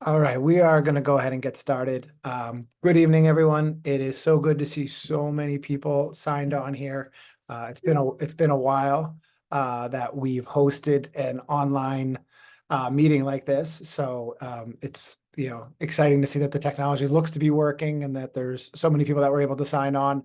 All right, we are going to go ahead and get started. Good evening, everyone. It is so good to see so many people signed on here. It's been a while that we've hosted an online meeting like this. So it's exciting to see that the technology looks to be working and that there's so many people that were able to sign on.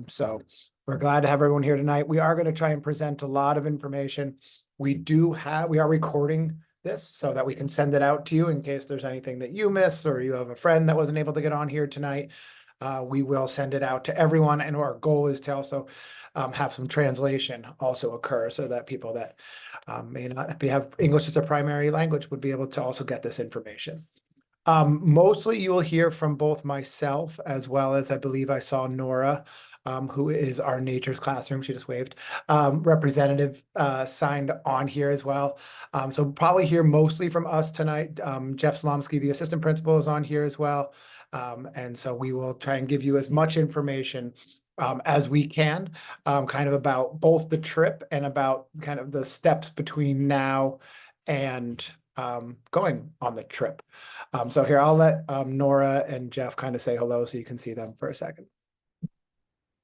So we're glad to have everyone here tonight. We are going to try and present a lot of information. We are recording this so that we can send it out to you in case there's anything that you miss or you have a friend that wasn't able to get on here tonight. We will send it out to everyone, and our goal is to also have some translation also occur so that people that may not have English as their primary language would be able to also get this information. Mostly you will hear from both myself as well as I believe I saw Nora, who is our Nature's Classroom, she just waved, representative signed on here as well. So probably hear mostly from us tonight. Jeff Slomsky, the assistant principal, is on here as well. And so we will try and give you as much information as we can, kind of about both the trip and about kind of the steps between now and going on the trip. So here, I'll let Nora and Jeff kind of say hello so you can see them for a second.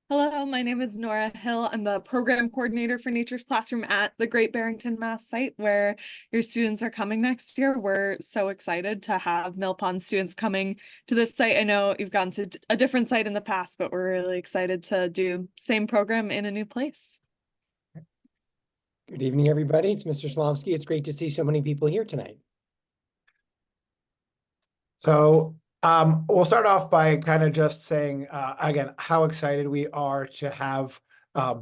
Hello, my name is Nora Hill. I'm the program coordinator for Nature's Classroom at the Great Barrington, Mass site where your students are coming next year. We're so excited to have Mill Pond students coming to this site. I know you've gone to a different site in the past, but we're really excited to do same program in a new place. Good evening, everybody. It's Mr. Slomsky. It's great to see so many people here tonight. So we'll start off by kind of just saying, again, how excited we are to have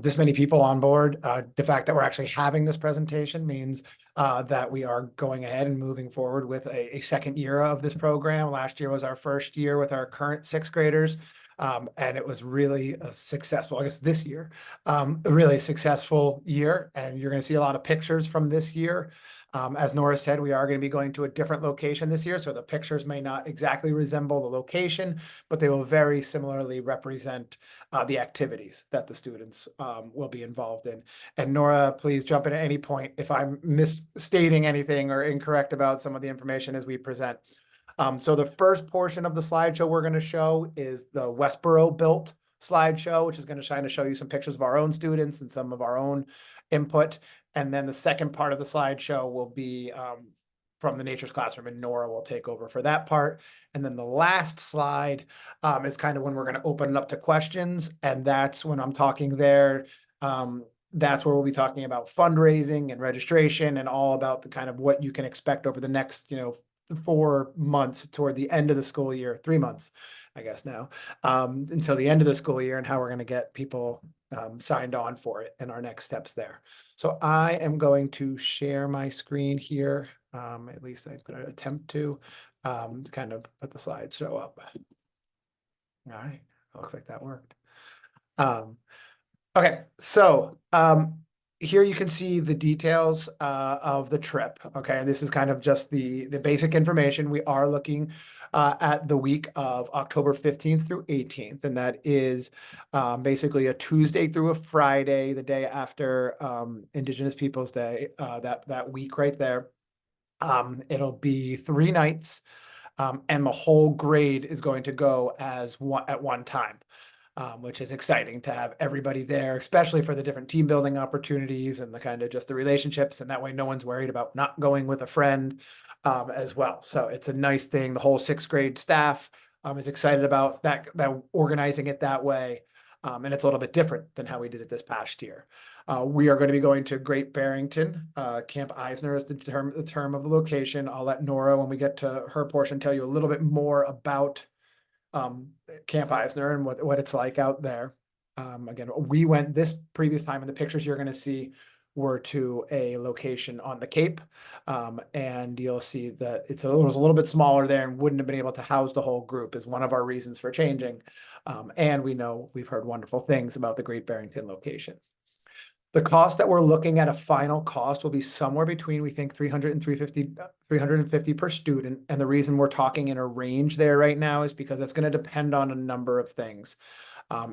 this many people on board. The fact that we're actually having this presentation means that we are going ahead and moving forward with a second year of this program. Last year was our first year with our current sixth graders. And it was really a successful, I guess this year, a really successful year. And you're going to see a lot of pictures from this year. As Nora said, we are going to be going to a different location this year, so the pictures may not exactly resemble the location, but they will very similarly represent the activities that the students will be involved in. And Nora, please jump in at any point if I'm misstating anything or incorrect about some of the information as we present. So the first portion of the slideshow we're going to show is the Westboro built slideshow, which is going to try to show you some pictures of our own students and some of our own input. And then the second part of the slideshow will be from the Nature's Classroom, and Nora will take over for that part. And then the last slide is kind of when we're going to open it up to questions. And that's when I'm talking there. That's where we'll be talking about fundraising and registration and all about the kind of what you can expect over the next, 4 months toward the end of the school year, 3 months, I guess now, until the end of the school year, and how we're going to get people signed on for it and our next steps there. So I am going to share my screen here. At least I'm going to attempt to kind of put the slides show up. All right, it looks like that worked. Okay, so here you can see the details of the trip. Okay, and this is kind of just the basic information. We are looking at the week of October 15th through 18th, and that is basically a Tuesday through a Friday, the day after Indigenous Peoples Day, that week right there. It'll be 3 nights, and the whole grade is going to go as one at one time. Which is exciting to have everybody there, especially for the different team building opportunities and the kind of just the relationships. And that way no one's worried about not going with a friend as well. So it's a nice thing. The whole 6th grade staff is excited about that organizing it that way. And it's a little bit different than how we did it this past year. We are going to be going to Great Barrington. Camp Eisner is the term of the location. I'll let Nora, when we get to her portion, tell you a little bit more about Camp Eisner and what it's like out there. Again, we went this previous time, and the pictures you're going to see were to a location on the Cape, and you'll see that it was a little bit smaller there and wouldn't have been able to house the whole group, is one of our reasons for changing. And we've heard wonderful things about the Great Barrington location. The cost that we're looking at, a final cost, will be somewhere between, we think, $300 and $350 per student. And the reason we're talking in a range there right now is because it's going to depend on a number of things.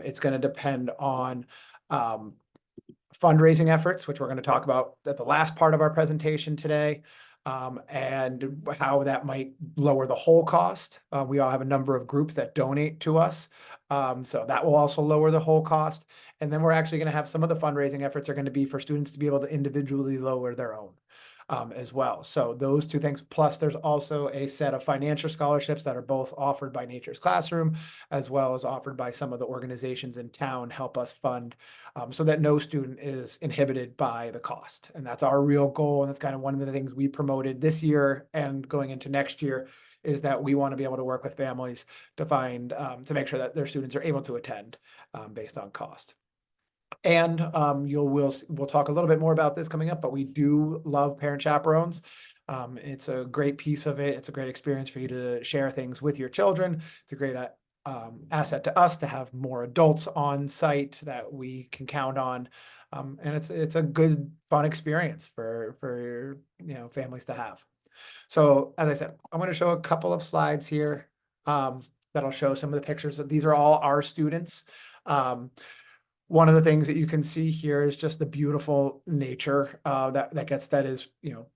It's going to depend on fundraising efforts, which we're going to talk about at the last part of our presentation today. and how that might lower the whole cost. We all have a number of groups that donate to us. So that will also lower the whole cost. And then we're actually going to have some of the fundraising efforts are going to be for students to be able to individually lower their own. As well. So those two things, plus there's also a set of financial scholarships that are both offered by Nature's Classroom, as well as offered by some of the organizations in town help us fund, so that no student is inhibited by the cost. And that's our real goal. And that's kind of one of the things we promoted this year and going into next year, is that we want to be able to work with families to find, to make sure that their students are able to attend based on cost. And we'll talk a little bit more about this coming up, but we do love parent chaperones. It's a great piece of it. It's a great experience for you to share things with your children. It's a great asset to us to have more adults on site that we can count on. And it's a good, fun experience for families to have. So as I said, I'm going to show a couple of slides here that'll show some of the pictures. These are all our students. One of the things that you can see here is just the beautiful nature that is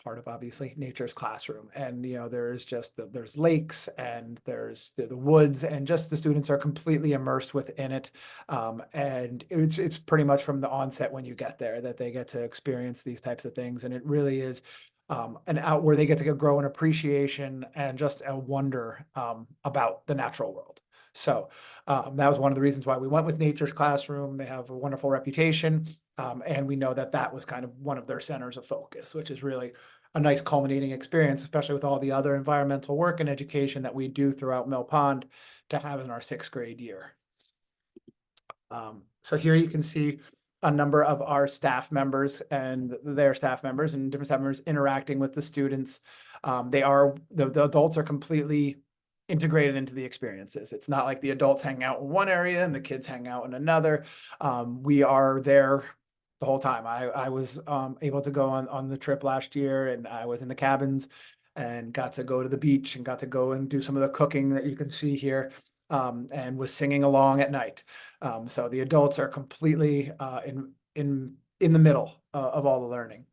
part of obviously Nature's Classroom. And there's there's lakes and there's the woods, and just the students are completely immersed within it. And it's pretty much from the onset when you get there that they get to experience these types of things. And it really is where they get to grow an appreciation and just a wonder about the natural world. So that was one of the reasons why we went with Nature's Classroom. They have a wonderful reputation, and we know that was kind of one of their centers of focus, which is really a nice culminating experience, especially with all the other environmental work and education that we do throughout Mill Pond to have in our 6th grade year. So here you can see a number of our staff members and their staff members and different staff members interacting with the students. The adults are completely integrated into the experiences. It's not like the adults hang out in one area and the kids hang out in another. We are there the whole time. I was able to go on the trip last year, and I was in the cabins and got to go to the beach and got to go and do some of the cooking that you can see here, and was singing along at night. So the adults are completely in the middle of all the learning.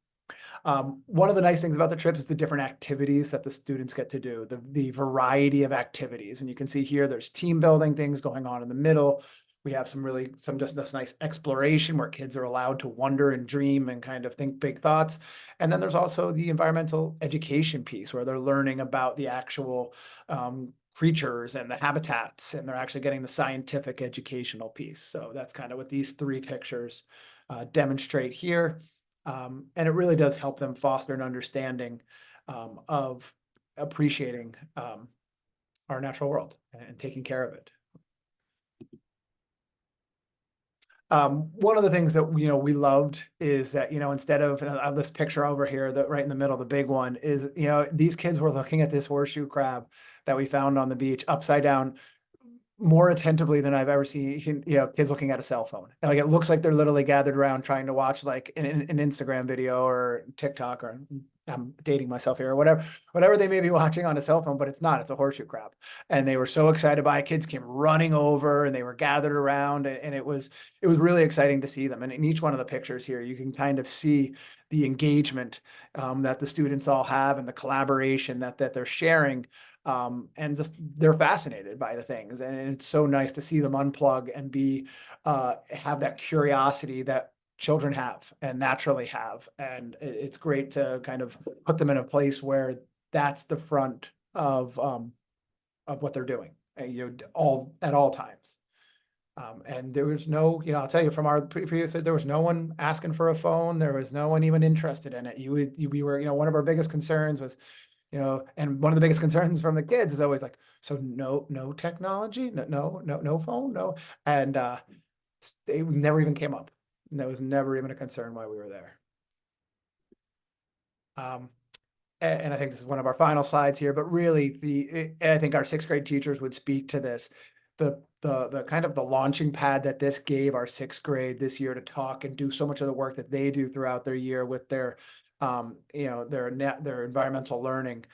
One of the nice things about the trip is the different activities that the students get to do, the variety of activities. And you can see here, there's team building things going on in the middle. We have some just this nice exploration where kids are allowed to wonder and dream and kind of think big thoughts. And then there's also the environmental education piece where they're learning about the actual creatures and the habitats, and they're actually getting the scientific educational piece. So that's kind of what these 3 pictures demonstrate here. And it really does help them foster an understanding of appreciating our natural world and taking care of it. One of the things that we loved is that instead of this picture over here, that right in the middle, the big one is these kids were looking at this horseshoe crab that we found on the beach upside down more attentively than I've ever seen, kids looking at a cell phone. Like, it looks like they're literally gathered around trying to watch like an Instagram video or TikTok, or I'm dating myself here, or whatever they may be watching on a cell phone, but it's not, it's a horseshoe crab. And they were so excited by it. Kids came running over and they were gathered around, and it was really exciting to see them. And in each one of the pictures here, you can kind of see the engagement that the students all have and the collaboration that they're sharing. And just they're fascinated by the things, and it's so nice to see them unplug and have that curiosity that children have and naturally have. And it's great to kind of put them in a place where that's the front of what they're doing, at all times. And there was no, I'll tell you from our previous, there was no one asking for a phone. There was no one even interested in it. We were, one of our biggest concerns was, and one of the biggest concerns from the kids is always like, so no technology, no phone, no. And it never even came up. And that was never even a concern while we were there. And I think this is one of our final slides here, but really I think our 6th grade teachers would speak to this. The kind of the launching pad that this gave our 6th grade this year to talk and do so much of the work that they do throughout their year with their environmental learning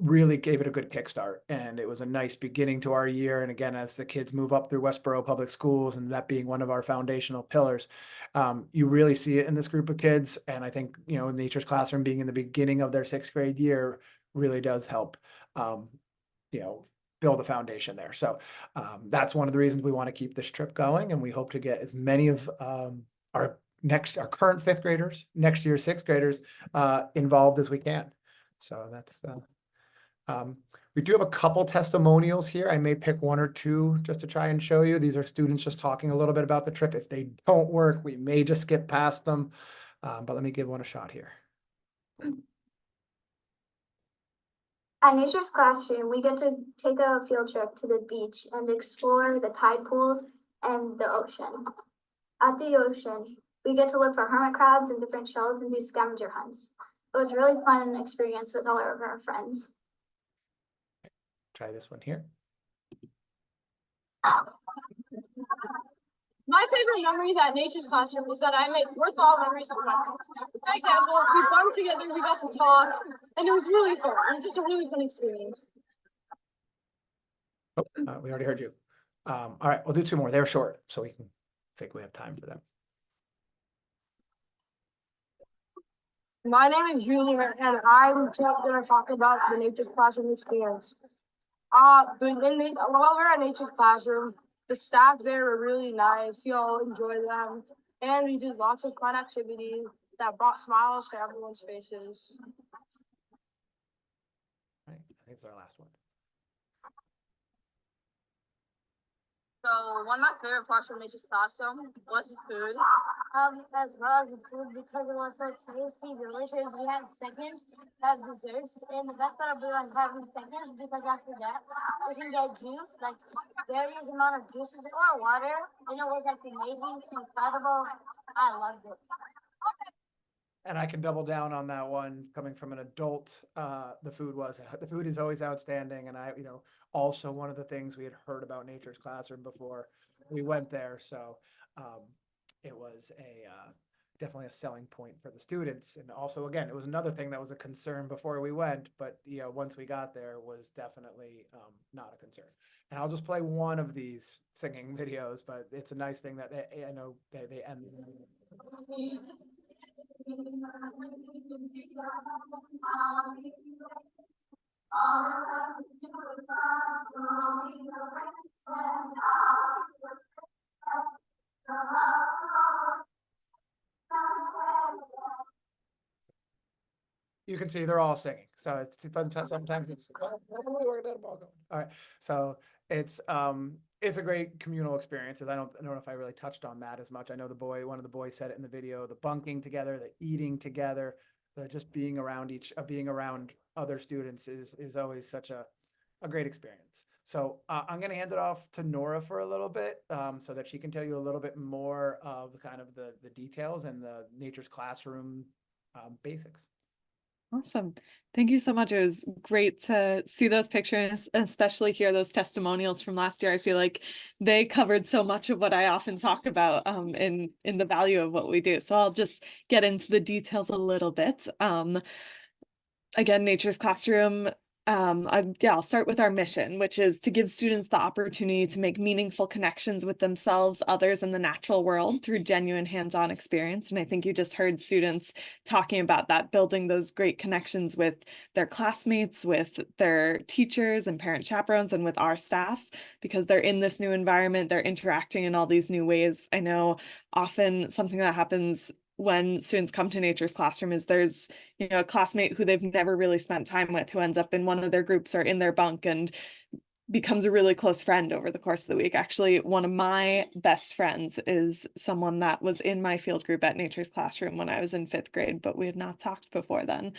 really gave it a good kickstart, and it was a nice beginning to our year. And again, as the kids move up through Westboro Public Schools, and that being one of our foundational pillars, you really see it in this group of kids. And I think, you know, Nature's Classroom being in the beginning of their 6th grade year really does help, you know, build a foundation there. So that's one of the reasons we want to keep this trip going, and we hope to get as many of our current 5th graders, next year's 6th graders involved as we can. So that's we do have a couple testimonials here. I may pick 1 or 2 just to try and show you. These are students just talking a little bit about the trip. If they don't work, we may just skip past them. But let me give one a shot here. At Nature's Classroom, we get to take a field trip to the beach and explore the tide pools and the ocean. At the ocean, we get to look for hermit crabs and different shells and do scavenger hunts. It was a really fun experience with all of our friends. Try this one here. My favorite memories at Nature's Classroom is that I made worthwhile memories with my friends. For example, we bunked together, we got to talk, and it was really fun. It was just a really fun experience. Oh, we already heard you. All right, we'll do 2 more. They're short, so we can think we have time for them. My name is Julie, and I'm going to talk about the Nature's Classroom experience. While we're at Nature's Classroom, the staff there were really nice. You all enjoy them, and we did lots of fun activities that brought smiles to everyone's faces. All right, I think it's our last one. So one of my favorite parts from Nature's Classroom was the food. As well as the food, because it was so tasty, delicious. We had seconds, have desserts, and the best part about having seconds because after that we can get juice, like various amount of juices or water, and it was like amazing, incredible. I loved it. And I can double down on that one. Coming from an adult, the food is always outstanding. And I, you know, also one of the things we had heard about Nature's Classroom before we went there. So it was definitely a selling point for the students. And also, again, it was another thing that was a concern before we went, but you know, once we got there, was definitely not a concern. And I'll just play one of these singing videos, but it's a nice thing that I know they end. You can see they're all singing, so it's fun. Sometimes it's where did the ball go? All right, so it's a great communal experience. I don't know if I really touched on that as much. I know one of the boys said it in the video, the bunking together, the eating together, the just being around other students is always such a great experience. So I'm going to hand it off to Nora for a little bit so that she can tell you a little bit more of kind of the details and the Nature's Classroom basics. Awesome. Thank you so much. It was great to see those pictures, especially hear those testimonials from last year. I feel like they covered so much of what I often talk about in the value of what we do. So I'll just get into the details a little bit. Again, Nature's Classroom, I'll start with our mission, which is to give students the opportunity to make meaningful connections with themselves, others, and the natural world through genuine hands-on experience. And I think you just heard students talking about that, building those great connections with their classmates, with their teachers and parent chaperones, and with our staff, because they're in this new environment, they're interacting in all these new ways. I know often something that happens when students come to Nature's Classroom is there's, you know, a classmate who they've never really spent time with, who ends up in one of their groups or in their bunk and becomes a really close friend over the course of the week. Actually, one of my best friends is someone that was in my field group at Nature's Classroom when I was in 5th grade, but we had not talked before then.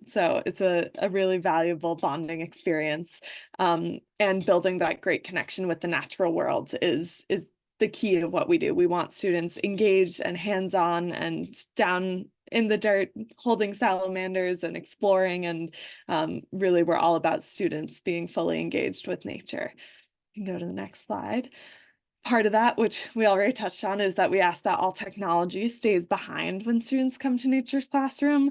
So it's a really valuable bonding experience. And building that great connection with the natural world is the key of what we do. We want students engaged and hands-on and down in the dirt, holding salamanders and exploring. And really, we're all about students being fully engaged with nature. You can go to the next slide. Part of that, which we already touched on, is that we ask that all technology stays behind when students come to Nature's Classroom,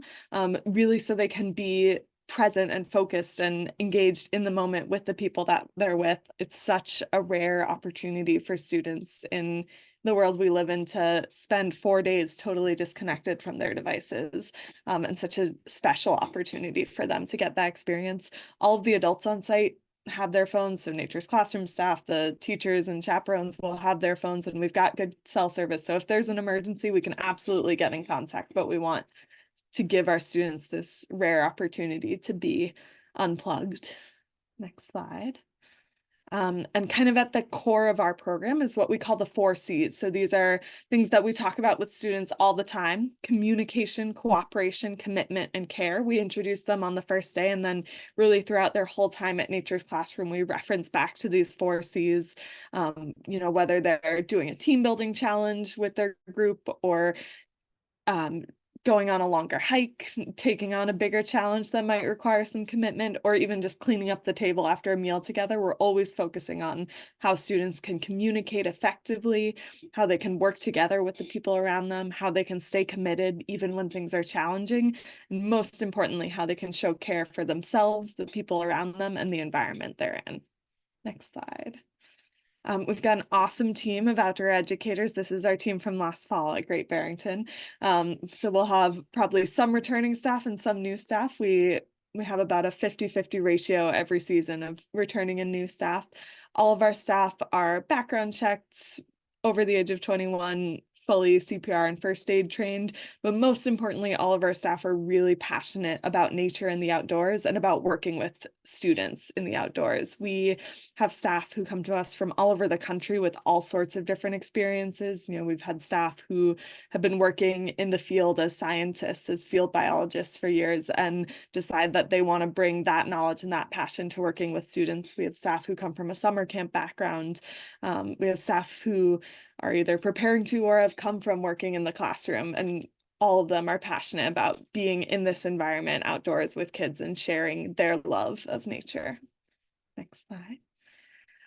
really so they can be present and focused and engaged in the moment with the people that they're with. It's such a rare opportunity for students in the world we live in to spend 4 days totally disconnected from their devices, and such a special opportunity for them to get that experience. All of the adults on site have their phones, so Nature's Classroom staff, the teachers and chaperones will have their phones, and we've got good cell service. So if there's an emergency, we can absolutely get in contact, but we want to give our students this rare opportunity to be unplugged. Next slide. And kind of at the core of our program is what we call the 4 C's. So these are things that we talk about with students all the time: communication, cooperation, commitment, and care. We introduce them on the first day, and then really throughout their whole time at Nature's Classroom, we reference back to these 4 C's, you know, whether they're doing a team building challenge with their group, or going on a longer hike, taking on a bigger challenge that might require some commitment, or even just cleaning up the table after a meal together. We're always focusing on how students can communicate effectively, how they can work together with the people around them, how they can stay committed even when things are challenging, and most importantly, how they can show care for themselves, the people around them, and the environment they're in. Next slide. We've got an awesome team of outdoor educators. This is our team from last fall at Great Barrington. So we'll have probably some returning staff and some new staff. We have about a 50-50 ratio every season of returning and new staff. All of our staff are background checked, over the age of 21, fully CPR and first aid trained, but most importantly, all of our staff are really passionate about nature and the outdoors and about working with students in the outdoors. We have staff who come to us from all over the country with all sorts of different experiences. You know, we've had staff who have been working in the field as scientists, as field biologists for years, and decide that they want to bring that knowledge and that passion to working with students. We have staff who come from a summer camp background. We have staff who are either preparing to or have come from working in the classroom, and all of them are passionate about being in this environment outdoors with kids and sharing their love of nature. Next slide.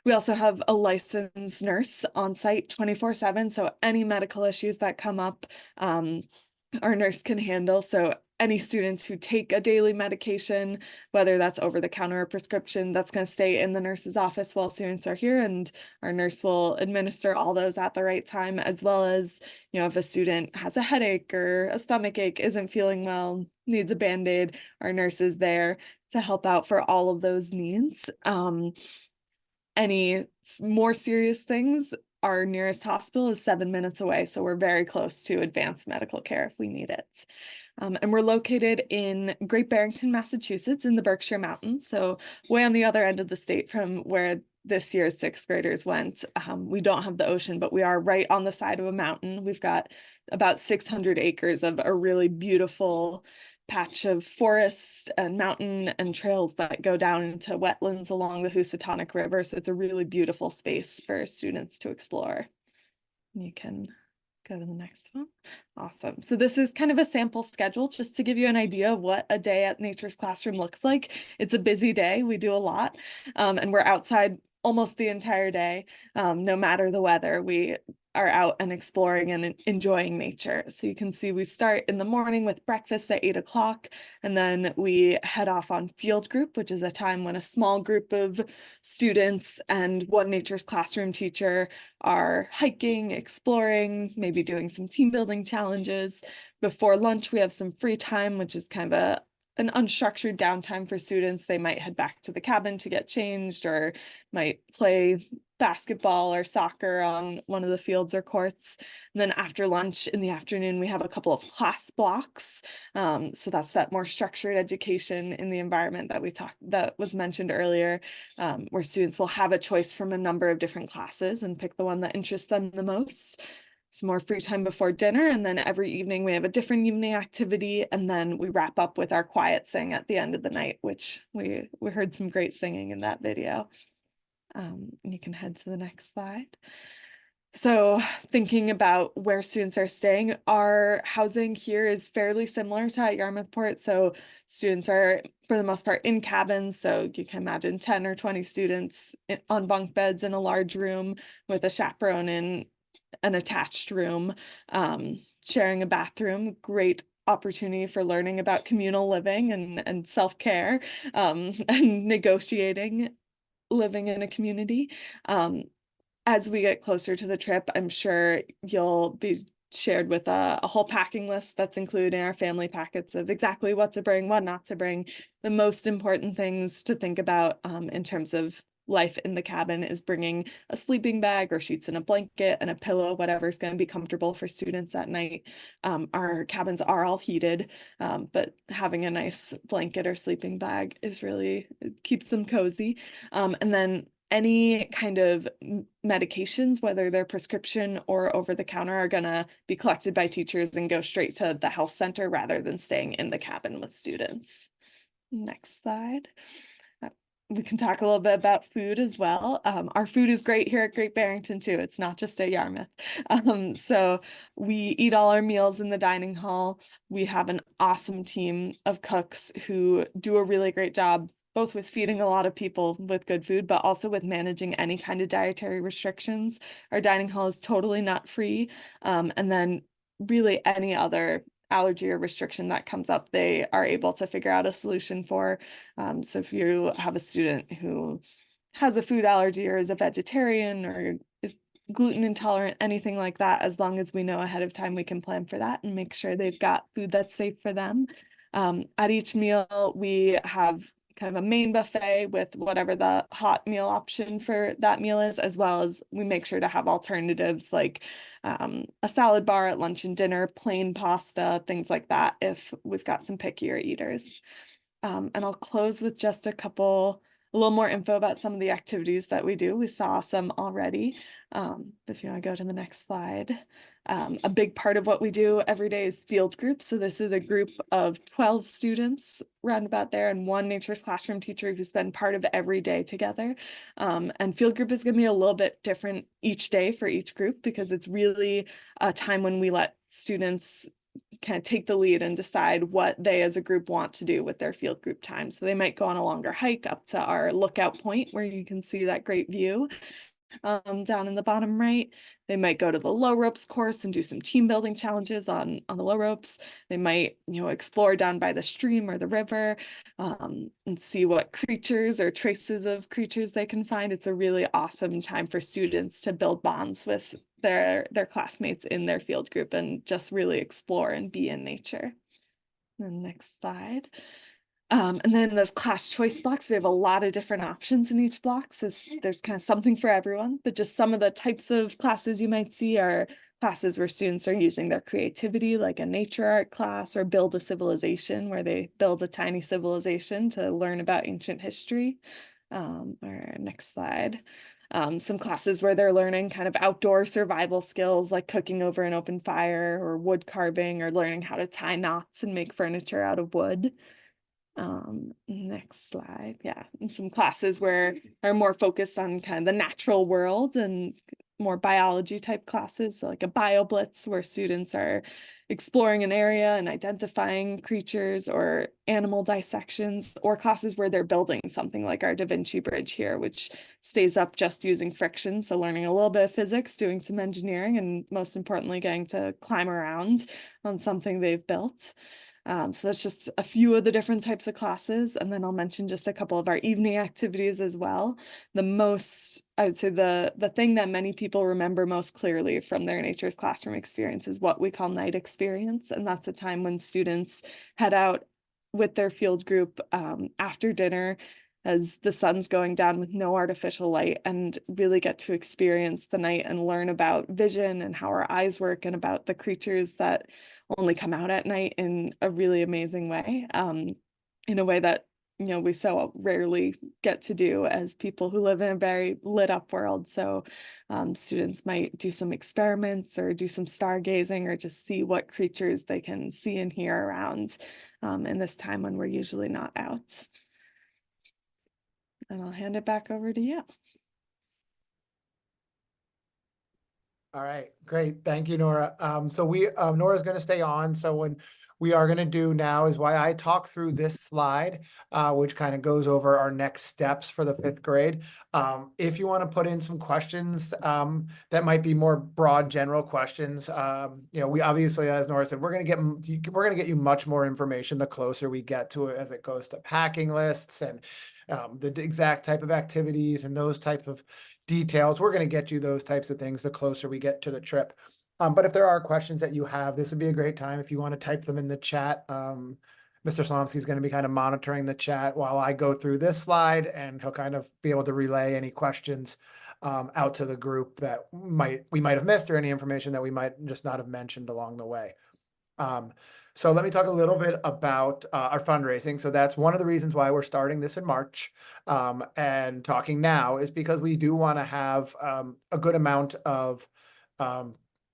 We also have a licensed nurse on site 24/7, so any medical issues that come up, our nurse can handle. So any students who take a daily medication, whether that's over the counter or prescription, that's going to stay in the nurse's office while students are here, and our nurse will administer all those at the right time, as well as, you know, if a student has a headache or a stomach ache, isn't feeling well, needs a Band-Aid, our nurse is there to help out for all of those needs. Any more serious things, our nearest hospital is 7 minutes away, so we're very close to advanced medical care if we need it. And we're located in Great Barrington, Massachusetts, in the Berkshire Mountains, so way on the other end of the state from where this year's 6th graders went. We don't have the ocean, but we are right on the side of a mountain. We've got about 600 acres of a really beautiful patch of forest and mountain and trails that go down into wetlands along the Housatonic River. So it's a really beautiful space for students to explore. You can go to the next one. Awesome. So this is kind of a sample schedule just to give you an idea of what a day at Nature's Classroom looks like. It's a busy day. We do a lot, and we're outside almost the entire day. No matter the weather, we are out and exploring and enjoying nature. So you can see we start in the morning with breakfast at 8 o'clock, and then we head off on field group, which is a time when a small group of students and one Nature's Classroom teacher are hiking, exploring, maybe doing some team building challenges. Before lunch, we have some free time, which is kind of an unstructured downtime for students. They might head back to the cabin to get changed, or might play basketball or soccer on one of the fields or courts. And then after lunch in the afternoon, we have a couple of class blocks. So that's that more structured education in the environment that was mentioned earlier, where students will have a choice from a number of different classes and pick the one that interests them the most. Some more free time before dinner, and then every evening we have a different evening activity, and then we wrap up with our quiet sing at the end of the night, which we heard some great singing in that video. And you can head to the next slide. So thinking about where students are staying, our housing here is fairly similar to at Yarmouthport. So students are, for the most part, in cabins. So you can imagine 10 or 20 students on bunk beds in a large room with a chaperone in an attached room, sharing a bathroom. Great opportunity for learning about communal living and self-care, and negotiating living in a community. As we get closer to the trip, I'm sure you'll be shared with a whole packing list that's included in our family packets of exactly what to bring, what not to bring. The most important things to think about in terms of life in the cabin is bringing a sleeping bag or sheets and a blanket and a pillow, whatever's going to be comfortable for students at night. Our cabins are all heated, but having a nice blanket or sleeping bag is really, it keeps them cozy. And then any kind of medications, whether they're prescription or over the counter, are going to be collected by teachers and go straight to the health center rather than staying in the cabin with students. Next slide. We can talk a little bit about food as well. Our food is great here at Great Barrington too. It's not just at Yarmouth. So we eat all our meals in the dining hall. We have an awesome team of cooks who do a really great job, both with feeding a lot of people with good food, but also with managing any kind of dietary restrictions. Our dining hall is totally nut-free. And then really any other allergy or restriction that comes up, they are able to figure out a solution for. So if you have a student who has a food allergy or is a vegetarian or is gluten intolerant, anything like that, as long as we know ahead of time, we can plan for that and make sure they've got food that's safe for them. At each meal, we have kind of a main buffet with whatever the hot meal option for that meal is, as well as we make sure to have alternatives like a salad bar at lunch and dinner, plain pasta, things like that, if we've got some pickier eaters. And I'll close with just a little more info about some of the activities that we do. We saw some already. If you want to go to the next slide. A big part of what we do every day is field groups. So this is a group of 12 students roundabout there and one Nature's Classroom teacher who spend part of every day together. And field group is going to be a little bit different each day for each group because it's really a time when we let students kind of take the lead and decide what they as a group want to do with their field group time. So they might go on a longer hike up to our lookout point where you can see that great view down in the bottom right. They might go to the low ropes course and do some team building challenges on the low ropes. They might, explore down by the stream or the river and see what creatures or traces of creatures they can find. It's a really awesome time for students to build bonds with their classmates in their field group and just really explore and be in nature. The next slide. And then those class choice blocks, we have a lot of different options in each block. So there's kind of something for everyone, but just some of the types of classes you might see are classes where students are using their creativity, like a nature art class or build a civilization, where they build a tiny civilization to learn about ancient history. Or next slide. Some classes where they're learning kind of outdoor survival skills like cooking over an open fire or wood carving or learning how to tie knots and make furniture out of wood. Next slide. Yeah, and some classes where are more focused on kind of the natural world and more biology type classes, so like a BioBlitz where students are exploring an area and identifying creatures or animal dissections, or classes where they're building something like our Da Vinci Bridge here, which stays up just using friction. So learning a little bit of physics, doing some engineering, and most importantly, getting to climb around on something they've built. So that's just a few of the different types of classes. And then I'll mention just a couple of our evening activities as well. I would say the thing that many people remember most clearly from their Nature's Classroom experience is what we call night experience. And that's a time when students head out with their field group after dinner as the sun's going down with no artificial light, and really get to experience the night and learn about vision and how our eyes work and about the creatures that only come out at night in a really amazing way, in a way that we so rarely get to do as people who live in a very lit up world. So students might do some experiments or do some stargazing or just see what creatures they can see and hear around in this time when we're usually not out. And I'll hand it back over to you. All right, great. Thank you, Nora. So Nora's going to stay on. So when we are going to do now is why I talk through this slide, which kind of goes over our next steps for the 5th grade. If you want to put in some questions, that might be more broad, general questions. We obviously, as Nora said, we're going to get you much more information the closer we get to it as it goes to packing lists and the exact type of activities and those type of details. We're going to get you those types of things the closer we get to the trip. But if there are questions that you have, this would be a great time if you want to type them in the chat. Mr. Slomsky is going to be kind of monitoring the chat while I go through this slide, and he'll kind of be able to relay any questions out to the group that we might have missed, or any information that we might just not have mentioned along the way. So let me talk a little bit about our fundraising. So that's one of the reasons why we're starting this in March and talking now, is because we do want to have a good amount of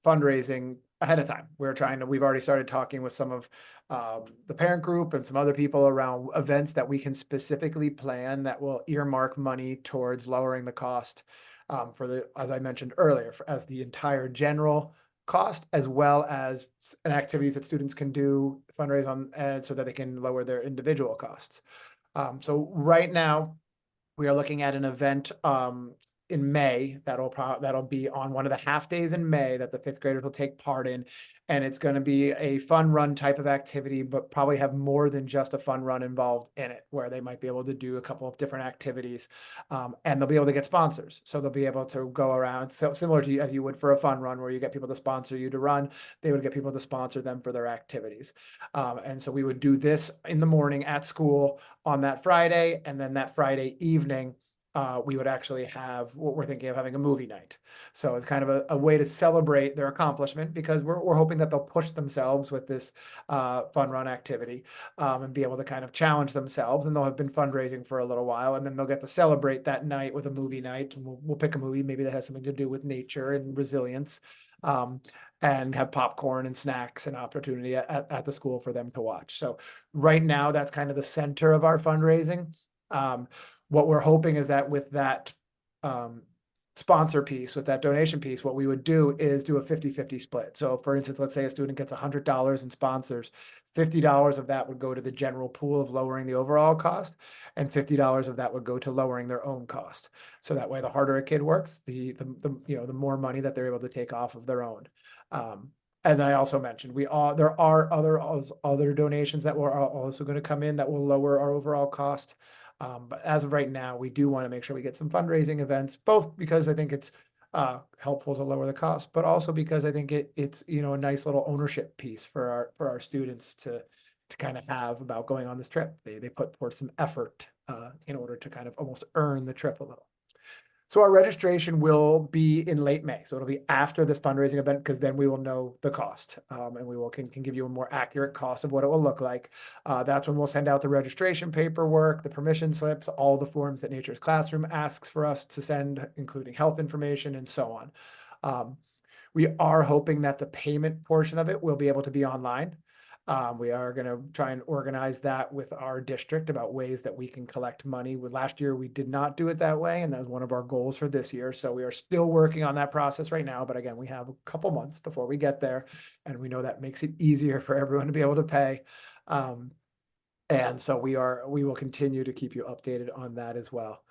fundraising ahead of time. We've already started talking with some of the parent group and some other people around events that we can specifically plan that will earmark money towards lowering the cost as I mentioned earlier, as the entire general cost, as well as an activities that students can do fundraise on, and so that they can lower their individual costs. So right now we are looking at an event in May that'll be on one of the half days in May that the 5th graders will take part in, and it's going to be a fun run type of activity, but probably have more than just a fun run involved in it, where they might be able to do a couple of different activities, and they'll be able to get sponsors. So they'll be able to go around, so similar to as you would for a fun run, where you get people to sponsor you to run, they would get people to sponsor them for their activities. And so we would do this in the morning at school on that Friday, and then that Friday evening, we would actually have what we're thinking of having a movie night. So it's kind of a way to celebrate their accomplishment, because we're hoping that they'll push themselves with this fun run activity and be able to kind of challenge themselves, and they'll have been fundraising for a little while, and then they'll get to celebrate that night with a movie night. And we'll pick a movie maybe that has something to do with nature and resilience, and have popcorn and snacks and opportunity at the school for them to watch. So right now, that's kind of the center of our fundraising. What we're hoping is that with that sponsor piece, with that donation piece, what we would do is do a 50-50 split. So for instance, let's say a student gets $100 in sponsors, $50 of that would go to the general pool of lowering the overall cost, and $50 of that would go to lowering their own cost. So that way, the harder a kid works, the more money that they're able to take off of their own. And I also mentioned there are other donations that are also going to come in that will lower our overall cost. But as of right now, we do want to make sure we get some fundraising events, both because I think it's helpful to lower the cost, but also because I think it's a nice little ownership piece for our students to kind of have about going on this trip. They put forth some effort in order to kind of almost earn the trip a little. So our registration will be in late May. So it'll be after this fundraising event, because then we will know the cost, and we can give you a more accurate cost of what it will look like. That's when we'll send out the registration paperwork, the permission slips, all the forms that Nature's Classroom asks for us to send, including health information and so on. We are hoping that the payment portion of it will be able to be online. We are going to try and organize that with our district about ways that we can collect money. Last year, we did not do it that way, and that was one of our goals for this year. So we are still working on that process right now. But again, we have a couple months before we get there, and we know that makes it easier for everyone to be able to pay. And so we will continue to keep you updated on that as well.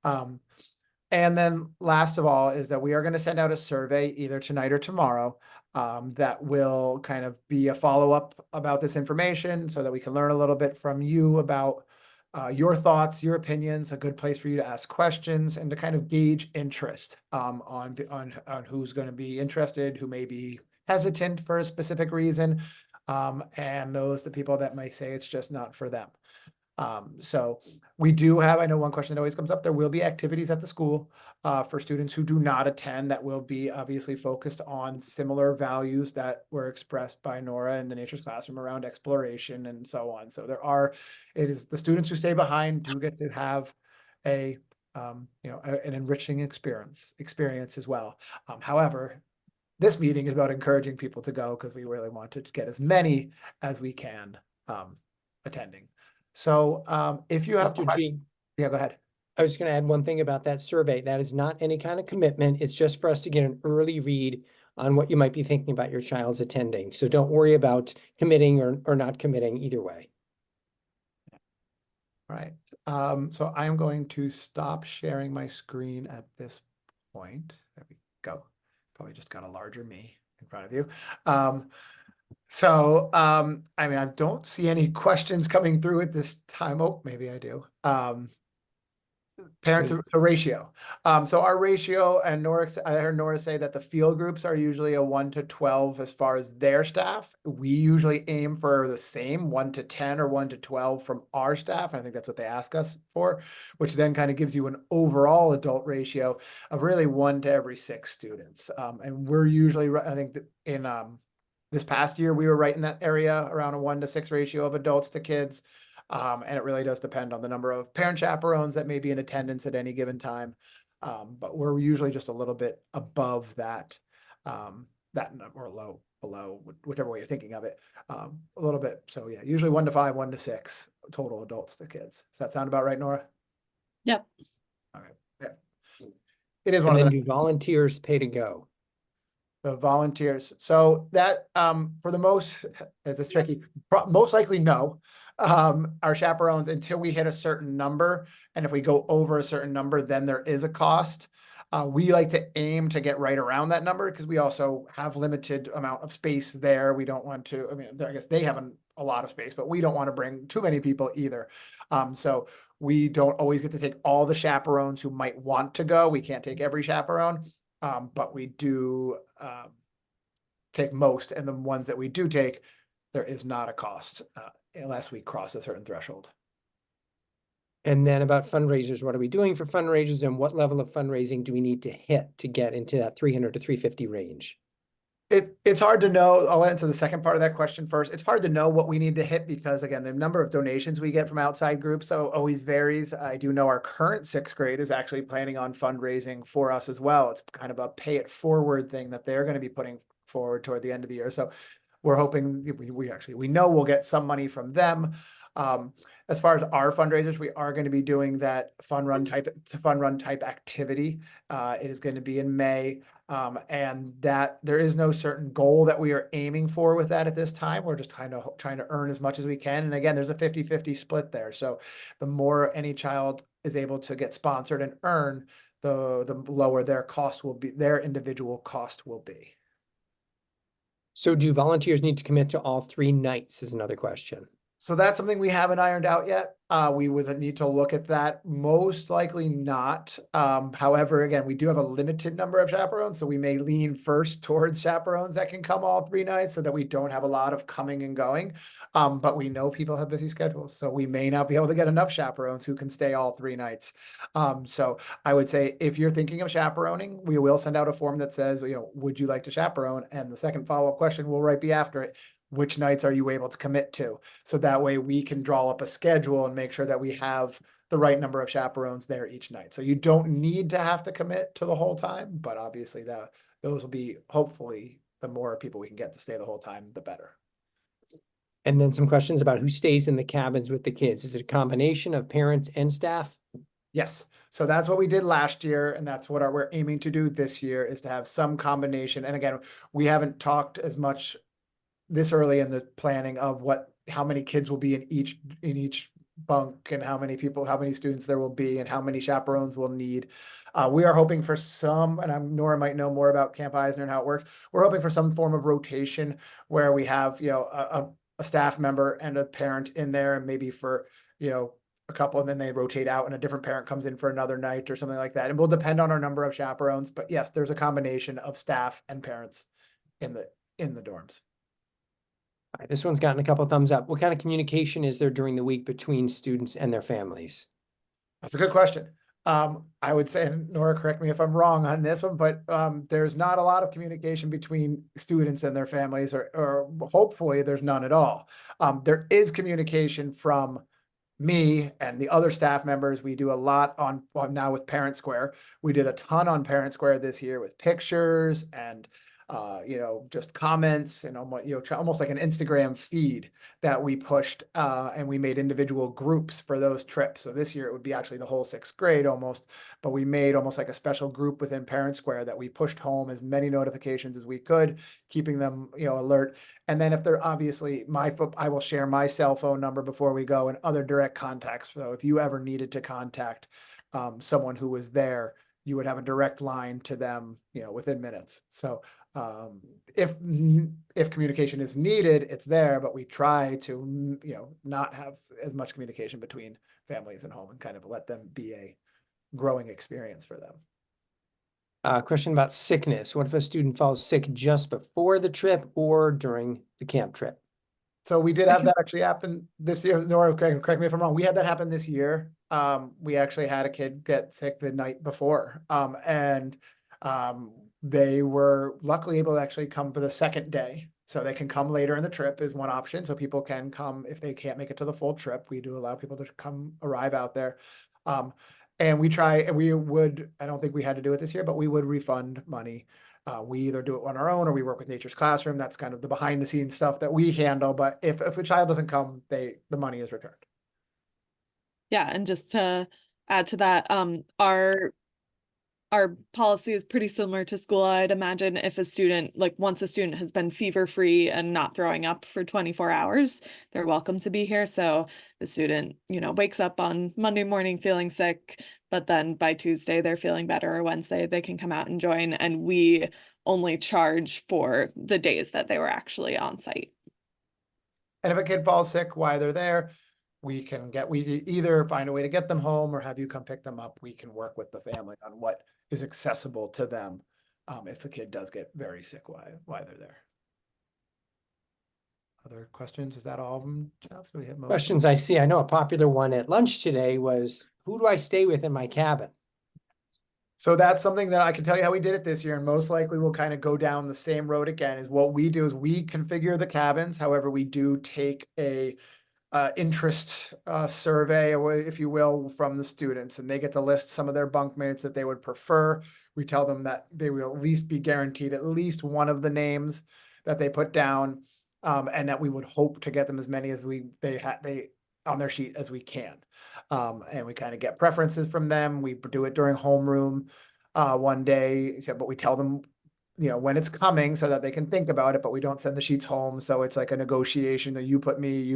And then last of all is that we are going to send out a survey either tonight or tomorrow that will kind of be a follow-up about this information, so that we can learn a little bit from you about your thoughts, your opinions, a good place for you to ask questions and to kind of gauge interest on who's going to be interested, who may be hesitant for a specific reason, and the people that might say it's just not for them. So we do have, I know one question that always comes up, there will be activities at the school for students who do not attend that will be obviously focused on similar values that were expressed by Nora in the Nature's Classroom around exploration and so on. So it is the students who stay behind do get to have an enriching experience as well. However, this meeting is about encouraging people to go, because we really want to get as many as we can attending. So if you have Mr. questions, G, yeah, go ahead. I was just gonna add one thing about that survey. That is not any kind of commitment. It's just for us to get an early read on what you might be thinking about your child's attending. So don't worry about committing or not committing either way. All right, so I'm going to stop sharing my screen at this point. There we go. Probably just got a larger me in front of you. I mean, I don't see any questions coming through at this time. Oh, maybe I do. Parents, Great. a ratio. So our ratio, and I heard Nora say that the field groups are usually a 1 to 12 as far as their staff. We usually aim for the same 1 to 10 or 1 to 12 from our staff. I think that's what they ask us for, which then kind of gives you an overall adult ratio of really 1 to every 6 students. And we're usually, I think that in this past year, we were right in that area around a 1 to 6 ratio of adults to kids. And it really does depend on the number of parent chaperones that may be in attendance at any given time. But we're usually just a little bit above that, that number, or below, whichever way you're thinking of it, a little bit. So yeah, usually 1 to 5, 1 to 6 total adults to kids. Does that sound about right, Nora? Yep. Okay, yeah. It is one And of then do volunteers pay to go? the volunteers. So that, for the most, it's tricky, most likely no. Our chaperones, until we hit a certain number, and if we go over a certain number, then there is a cost. We like to aim to get right around that number because we also have limited amount of space there. We don't want to, I mean, I guess they have a lot of space, but we don't want to bring too many people either. So we don't always get to take all the chaperones who might want to go. We can't take every chaperone. But we do take most, and the ones that we do take, there is not a cost unless we cross a certain threshold. And then about fundraisers, what are we doing for fundraisers and what level of fundraising do we need to hit to get into that 300 to 350 range? It's hard to know. I'll answer the second part of that question first. It's hard to know what we need to hit because, again, the number of donations we get from outside groups always varies. I do know our current 6th grade is actually planning on fundraising for us as well. It's kind of a pay it forward thing that they're going to be putting forward toward the end of the year. So we're hoping we know we'll get some money from them. As far as our fundraisers, we are going to be doing that fun run type activity. It is going to be in May. And that there is no certain goal that we are aiming for with that at this time. We're just kind of trying to earn as much as we can. And again, there's a 50-50 split there. So the more any child is able to get sponsored and earn, the lower their cost will be, their individual cost will be. So do volunteers need to commit to all 3 nights is another question. So that's something we haven't ironed out yet. We would need to look at that. Most likely not. However, again, we do have a limited number of chaperones, so we may lean first towards chaperones that can come all 3 nights so that we don't have a lot of coming and going. But we know people have busy schedules, so we may not be able to get enough chaperones who can stay all 3 nights. So I would say if you're thinking of chaperoning, we will send out a form that says, would you like to chaperone? And the second follow-up question will right be after it. Which nights are you able to commit to? So that way we can draw up a schedule and make sure that we have the right number of chaperones there each night. So you don't need to have to commit to the whole time, but obviously those will be, hopefully, the more people we can get to stay the whole time, the better. And then some questions about who stays in the cabins with the kids. Is it a combination of parents and staff? Yes. So that's what we did last year. And that's what we're aiming to do this year, is to have some combination. And again, we haven't talked as much this early in the planning of how many kids will be in each bunk and how many students there will be and how many chaperones we'll need. We are hoping for some, and Nora might know more about Camp Eisner and how it works. We're hoping for some form of rotation where we have, a staff member and a parent in there, and maybe for, a couple, and then they rotate out and a different parent comes in for another night or something like that. And will depend on our number of chaperones, but yes, there's a combination of staff and parents in the dorms. All right, this one's gotten a couple of thumbs up. What kind of communication is there during the week between students and their families? That's a good question. I would say, and Nora, correct me if I'm wrong on this one, but there's not a lot of communication between students and their families, or hopefully there's none at all. There is communication from me and the other staff members. We do a lot on now with Parent Square. We did a ton on Parent Square this year with pictures and you know, just comments and almost, you know, almost like an Instagram feed that we pushed, and we made individual groups for those trips. So this year it would be actually the whole sixth grade almost, but we made almost like a special group within Parent Square that we pushed home as many notifications as we could, keeping them, you know, alert. And then if they're obviously I will share my cell phone number before we go and other direct contacts. So if you ever needed to contact someone who was there, you would have a direct line to them, you know, within minutes. So if communication is needed, it's there, but we try to, you know, not have as much communication between families and home and kind of let them be a growing experience for them. Question about sickness. What if a student falls sick just before the trip or during the camp trip? So we did have that actually happen this year. Nora, correct me if I'm wrong. We had that happen this year. We actually had a kid get sick the night before. And they were luckily able to actually come for the second day. So they can come later in the trip is one option. So people can come if they can't make it to the full trip. We do allow people to arrive out there. And we try, and we would, I don't think we had to do it this year, but we would refund money. We either do it on our own or we work with Nature's Classroom. That's kind of the behind the scenes stuff that we handle. But if a child doesn't come, the money is returned. Yeah, and just to add to that, our policy is pretty similar to school. I'd imagine if a student, like once a student has been fever free and not throwing up for 24 hours, they're welcome to be here. So the student, you know, wakes up on Monday morning feeling sick, but then by Tuesday they're feeling better, or Wednesday they can come out and join. And we only charge for the days that they were actually on site. And if a kid falls sick while they're there, we either find a way to get them home or have you come pick them up. We can work with the family on what is accessible to them if the kid does get very sick while they're there. Other questions? Is that all of them, Jeff? Do we hit most? Questions I see. I know a popular one at lunch today was, who do I stay with in my cabin? So that's something that I can tell you how we did it this year, and most likely we'll kind of go down the same road again. Is what we do is we configure the cabins. However, we do take a interest survey, or if you will, from the students, and they get to list some of their bunkmates that they would prefer. We tell them that they will at least be guaranteed at least one of the names that they put down, and that we would hope to get them as many as they on their sheet as we can. And we kind of get preferences from them. We do it during homeroom one day, but we tell them, you know, when it's coming so that they can think about it, but we don't send the sheets home. So it's like a negotiation that you put me,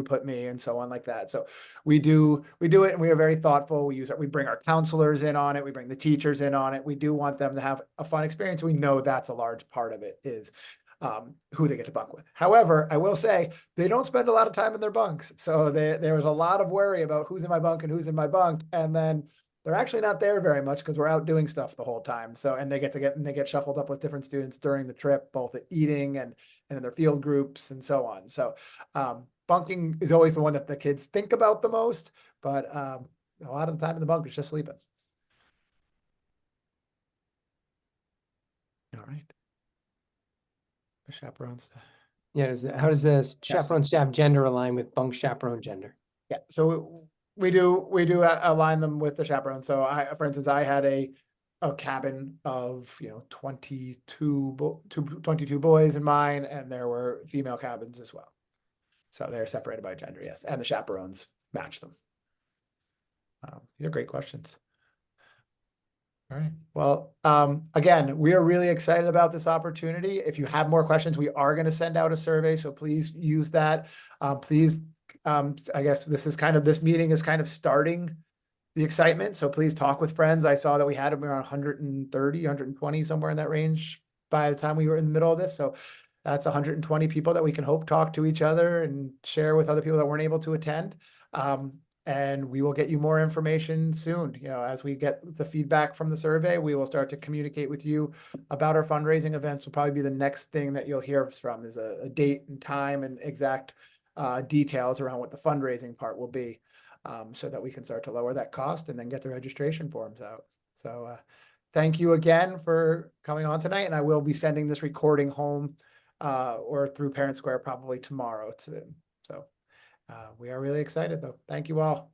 and so on like that. So we do it, and we are very thoughtful. We bring our counselors in on it. We bring the teachers in on it. We do want them to have a fun experience. We know that's a large part of it is who they get to bunk with. However, I will say they don't spend a lot of time in their bunks. So there was a lot of worry about who's in my bunk and who's in my bunk. And then they're actually not there very much because we're out doing stuff the whole time. So, and they get shuffled up with different students during the trip, both at eating and in their field groups and so on. So bunking is always the one that the kids think about the most, but a lot of the time in the bunk is just sleeping. All right. The chaperones. Yeah, how does the chaperone staff gender align with bunk chaperone gender? Yeah, so we do align them with the chaperone. So for instance, I had a cabin of 22 boys in mine, and there were female cabins as well. So they're separated by gender, yes, and the chaperones match them. These are great questions. All right. Well, again, we are really excited about this opportunity. If you have more questions, we are going to send out a survey, so please use that. Please, I guess this meeting is kind of starting the excitement. So please talk with friends. I saw that we had around 130, 120, somewhere in that range by the time we were in the middle of this. So that's 120 people that we can hope talk to each other and share with other people that weren't able to attend. And we will get you more information soon. As we get the feedback from the survey, we will start to communicate with you about our fundraising events. Will probably be the next thing that you'll hear from is a date and time and exact details around what the fundraising part will be, so that we can start to lower that cost and then get the registration forms out. So thank you again for coming on tonight. And I will be sending this recording home or through Parent Square probably tomorrow too. So we are really excited though. Thank you all.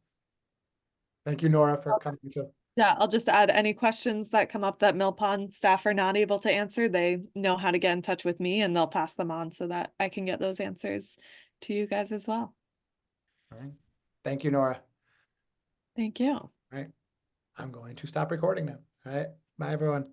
Thank you, Nora, for coming too. Yeah, I'll just add any questions that come up that Mill Pond staff are not able to answer. They know how to get in touch with me and they'll pass them on so that I can get those answers to you guys as well. All right. Thank you, Nora. Thank you. All right. I'm going to stop recording now. All right. Bye, everyone.